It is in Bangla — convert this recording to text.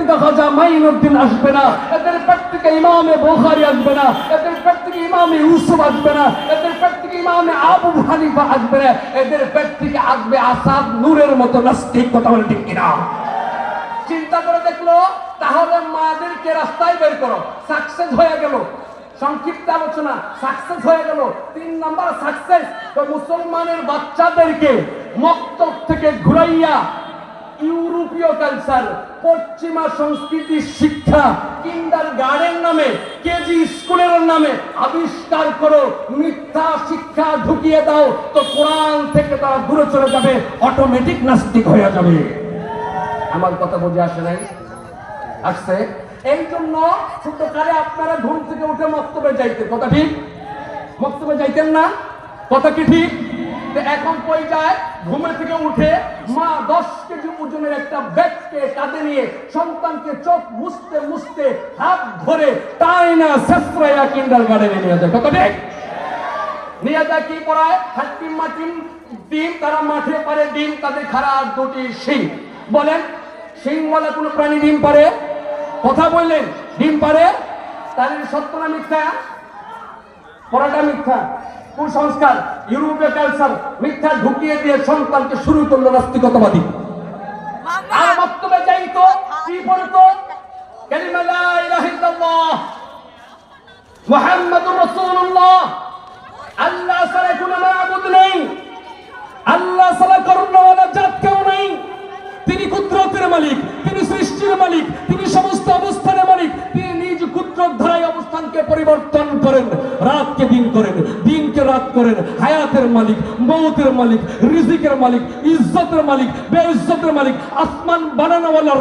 থেকে খাজা মাইনুদ্দিন আসবে না, এদের পেট থেকে ইমামে বুখারী আসবে না, এদের পেট থেকে ইমামে ইউসুফ আসবে না, এদের পেট থেকে ইমামে আবু হানিফা আসবে না, এদের পেট থেকে আসবে আসাদ নূরের মতো নাস্তিক। কথা বলে ঠিক কিনা? চিন্তা করে দেখলো, তাহলে মাদেরকে রাস্তায় বের করো। সাকসেস হয়ে গেল, সংক্ষিপ্ত আলোচনা, সাকসেস হয়ে গেল। 3 নাম্বার সাকসেস, তো মুসলমানের বাচ্চাদেরকে মক্তব থেকে ঘুরাইয়া ইউরোপীয় কালচার, পশ্চিমা সংস্কৃতির শিক্ষা, কিন্ডারগার্টেন নামে, কেজি স্কুলের নামে আবিষ্কার করো, মিথ্যা শিক্ষা ঢুকিয়ে দাও, তো কোরআন থেকে তারা দূরে চলে যাবে, অটোমেটিক নাস্তিক হয়ে যাবে। আমার কথা বুঝে আসে নাই? আসছে। এই জন্য ছোটকালে আপনারা ঘুম থেকে উঠে মক্তবে যাইতেন, কথা ঠিক? মক্তবে যাইতেন না? কথা কি ঠিক? এখন কই যায়? ঘুমে থেকে উঠে মা 10 কেজি ওজনের একটা ব্যাগকে কাঁধে নিয়ে সন্তানকে চোখ মুছতে মুছতে হাত ধরে টাইনা সেফরাইয়া কিন্ডারগার্টেনে নিয়ে যায়। কথা ঠিক? নিয়ে যায় কি পড়ায়? হাট্টিম মাটিম ডিম, তারা মাঠে পারে ডিম, তাদের খারাপ 2টি শিং। বলেন, শিংওয়ালা কোন প্রাণী ডিম পারে? কথা বললেন, ডিম পারে? তাহলে সত্য না মিথ্যা? পড়াটা মিথ্যা, কুসংস্কার, ইউরোপীয় কালচার মিথ্যা ঢুকিয়ে দিয়ে সন্তানকে শুরু করলো নাস্তিকতাবাদী। আর বক্তব্যে যাইতো কি পড়তো? কালিমা লা ইলাহা ইল্লাল্লাহ মুহাম্মাদুর রাসূলুল্লাহ, আল্লাহ ছাড়া কোনো মাবুদ নেই, আল্লাহ ছাড়া করুণাওয়ালা জাত কেউ নেই, তিনি কুদরতের মালিক, তিনি সৃষ্টির মালিক, তিনি সমস্ত অবস্থানের মালিক, তিনি নিজ কুদরত ধারায় অবস্থানকে পরিবর্তন করেন, রাতকে দিন করেন, দিনকে রাত করেন, হায়াতের মালিক, মৌতের মালিক, রিজিকের মালিক, ইজ্জতের মালিক, বেইজ্জতের মালিক, আসমান বানানোওয়ালা